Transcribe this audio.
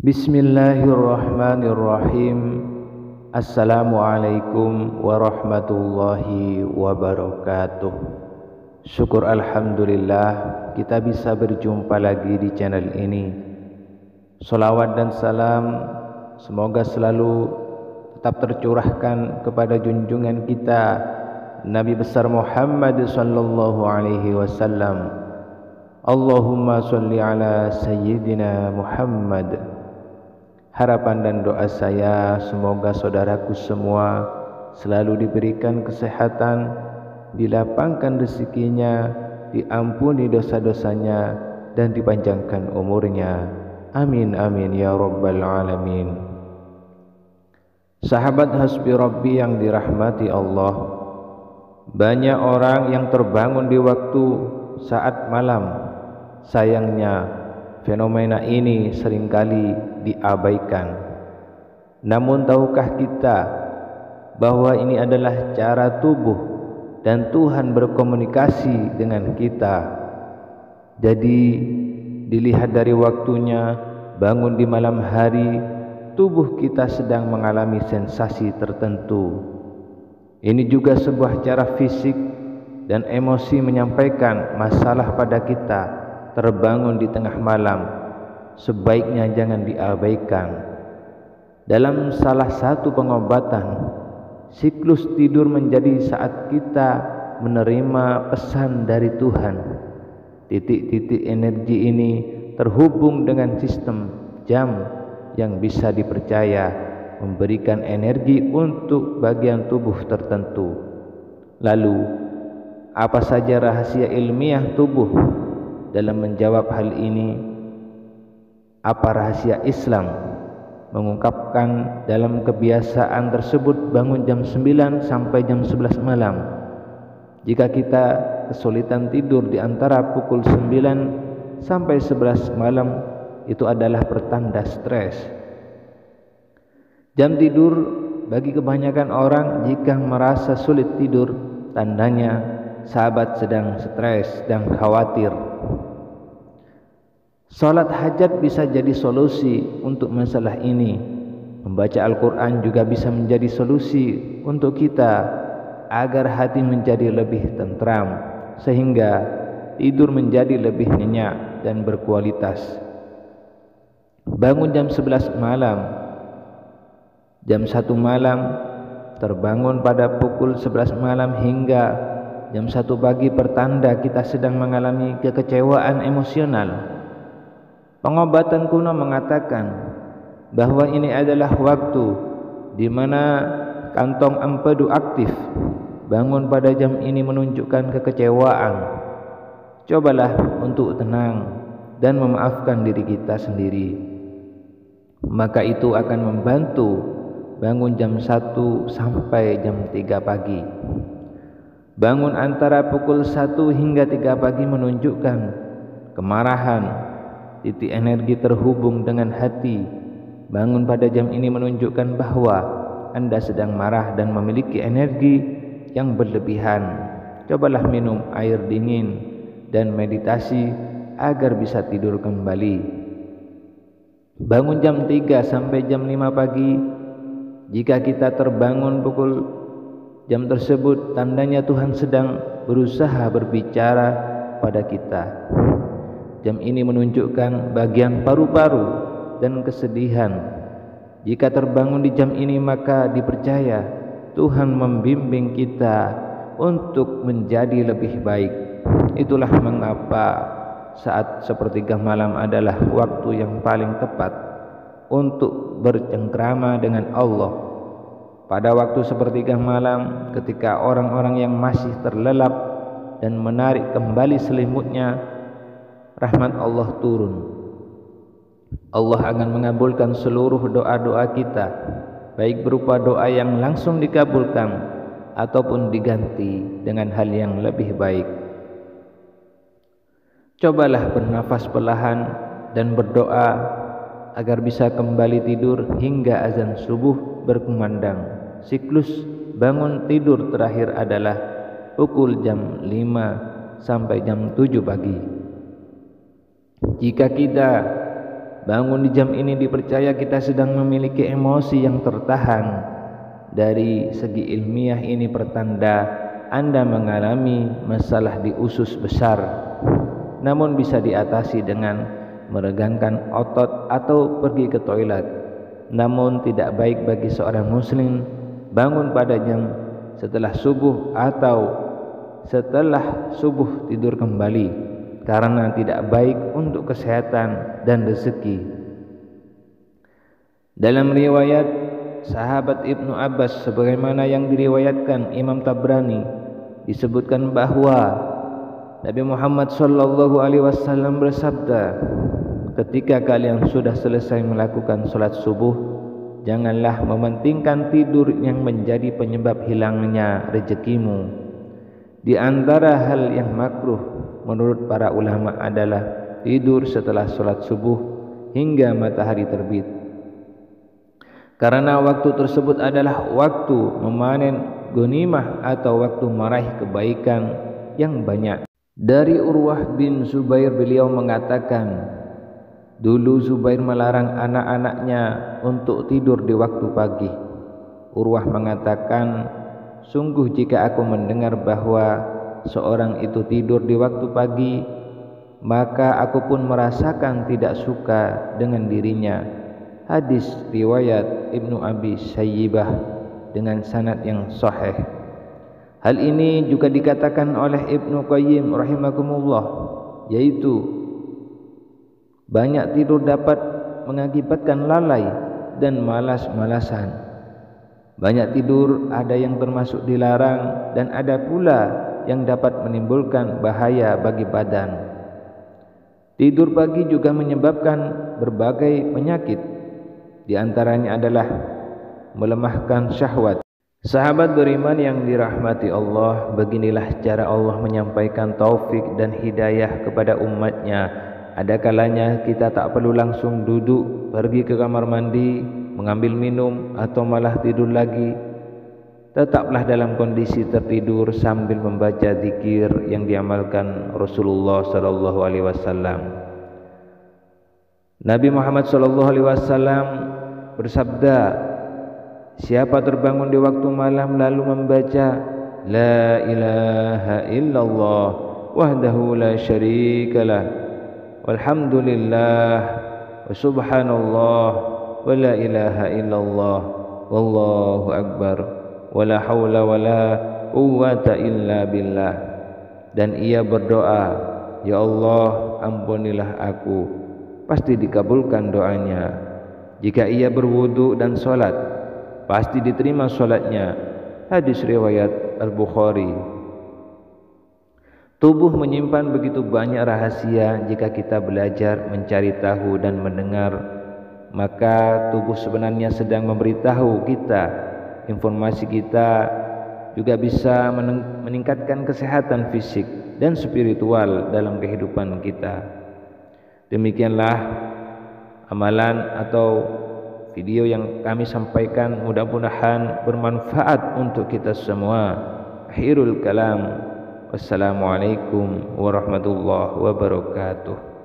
Bismillahirrahmanirrahim. Assalamualaikum warahmatullahi wabarakatuh. Syukur alhamdulillah kita bisa berjumpa lagi di channel ini. Salawat dan salam semoga selalu tetap tercurahkan kepada junjungan kita Nabi besar Muhammad sallallahu alaihi wasallam. Allahumma sholli ala sayyidina Muhammad. Harapan dan doa saya semoga saudaraku semua selalu diberikan kesehatan, dilapangkan rezekinya, diampuni dosa-dosanya, dan dipanjangkan umurnya. Amin amin ya rabbal alamin. Sahabat Hasbi Rabbi yang dirahmati Allah, banyak orang yang terbangun di waktu saat malam. Sayangnya fenomena ini seringkali diabaikan. Namun tahukah kita bahwa ini adalah cara tubuh dan Tuhan berkomunikasi dengan kita. Jadi dilihat dari waktunya, bangun di malam hari, tubuh kita sedang mengalami sensasi tertentu. Ini juga sebuah cara fisik dan emosi menyampaikan masalah pada kita. Terbangun di tengah malam, sebaiknya jangan diabaikan. Dalam salah satu pengobatan, siklus tidur menjadi saat kita menerima pesan dari Tuhan. Titik-titik energi ini terhubung dengan sistem jam yang bisa dipercaya memberikan energi untuk bagian tubuh tertentu. Lalu, apa saja rahasia ilmiah tubuh dalam menjawab hal ini? Apa rahasia Islam mengungkapkan dalam kebiasaan tersebut bangun jam 9 sampai jam 11 malam? Jika kita kesulitan tidur di antara pukul 9 sampai 11 malam, itu adalah pertanda stres. Jam tidur bagi kebanyakan orang jika merasa sulit tidur, tandanya sahabat sedang stres dan khawatir. Salat hajat bisa jadi solusi untuk masalah ini. Membaca Al-Quran juga bisa menjadi solusi untuk kita agar hati menjadi lebih tentram, sehingga tidur menjadi lebih nyenyak dan berkualitas. Bangun jam 11 malam, jam 1 malam, terbangun pada pukul 11 malam hingga jam 1 pagi pertanda kita sedang mengalami kekecewaan emosional. Pengobatan kuno mengatakan bahwa ini adalah waktu di mana kantong empedu aktif. Bangun pada jam ini menunjukkan kekecewaan. Cobalah untuk tenang dan memaafkan diri kita sendiri. Maka itu akan membantu bangun jam 1 sampai jam 3 pagi. Bangun antara pukul 1 hingga 3 pagi menunjukkan kemarahan. Titik energi terhubung dengan hati. Bangun pada jam ini menunjukkan bahwa Anda sedang marah dan memiliki energi yang berlebihan. Cobalah minum air dingin dan meditasi agar bisa tidur kembali. Bangun jam 3 sampai jam 5 pagi. Jika kita terbangun pukul jam tersebut, tandanya Tuhan sedang berusaha berbicara pada kita. Jam ini menunjukkan bagian paru-paru dan kesedihan. Jika terbangun di jam ini, maka dipercaya Tuhan membimbing kita untuk menjadi lebih baik. Itulah mengapa saat sepertiga malam adalah waktu yang paling tepat untuk bercengkrama dengan Allah. Pada waktu sepertiga malam, ketika orang-orang yang masih terlelap dan menarik kembali selimutnya, rahmat Allah turun. Allah akan mengabulkan seluruh doa-doa kita, baik berupa doa yang langsung dikabulkan ataupun diganti dengan hal yang lebih baik. Cobalah bernafas perlahan dan berdoa agar bisa kembali tidur hingga azan subuh berkumandang. Siklus bangun tidur terakhir adalah pukul jam 5 sampai jam 7 pagi. Jika kita bangun di jam ini dipercaya kita sedang memiliki emosi yang tertahan. Dari segi ilmiah ini pertanda Anda mengalami masalah di usus besar, namun bisa diatasi dengan meregangkan otot atau pergi ke toilet. Namun tidak baik bagi seorang muslim bangun pada jam setelah subuh atau setelah subuh tidur kembali, karena tidak baik untuk kesehatan dan rezeki. Dalam riwayat sahabat Ibnu Abbas sebagaimana yang diriwayatkan Imam Tabrani, disebutkan bahwa Nabi Muhammad sallallahu alaihi wasallam bersabda, ketika kalian sudah selesai melakukan salat subuh, janganlah mementingkan tidur yang menjadi penyebab hilangnya rezekimu. Di antara hal yang makruh menurut para ulama adalah tidur setelah salat subuh hingga matahari terbit, karena waktu tersebut adalah waktu memanen ghanimah atau waktu meraih kebaikan yang banyak. Dari Urwah bin Zubair, beliau mengatakan, dulu Zubair melarang anak-anaknya untuk tidur di waktu pagi. Urwah mengatakan, sungguh jika aku mendengar bahwa seorang itu tidur di waktu pagi, maka aku pun merasakan tidak suka dengan dirinya. Hadis riwayat Ibnu Abi Sayyibah dengan sanad yang sahih. Hal ini juga dikatakan oleh Ibnu Qayyim rahimakumullah, yaitu banyak tidur dapat mengakibatkan lalai dan malas-malasan. Banyak tidur ada yang termasuk dilarang dan ada pula yang dapat menimbulkan bahaya bagi badan. Tidur pagi juga menyebabkan berbagai penyakit. Di antaranya adalah melemahkan syahwat. Sahabat beriman yang dirahmati Allah, beginilah cara Allah menyampaikan taufik dan hidayah kepada umatnya. Ada kalanya kita tak perlu langsung duduk, pergi ke kamar mandi, mengambil minum atau malah tidur lagi. Tetaplah dalam kondisi tertidur sambil membaca zikir yang diamalkan Rasulullah sallallahu alaihi wasallam. Nabi Muhammad sallallahu alaihi wasallam bersabda, siapa terbangun di waktu malam lalu membaca la ilaha illallah wahdahu la syarikalah walhamdulillah wa subhanallah wa la ilaha illallah wallahu akbar wa la hawla wa la quwwata illa billah, dan ia berdoa, ya Allah ampunilah aku, pasti dikabulkan doanya. Jika ia berwudu dan solat, pasti diterima solatnya. Hadis riwayat Al-Bukhari. Tubuh menyimpan begitu banyak rahasia. Jika kita belajar mencari tahu dan mendengar, maka tubuh sebenarnya sedang memberitahu kita. Informasi kita juga bisa meningkatkan kesehatan fisik dan spiritual dalam kehidupan kita. Demikianlah amalan atau video yang kami sampaikan, mudah-mudahan bermanfaat untuk kita semua. Akhirul kalam, wassalamualaikum warahmatullahi wabarakatuh.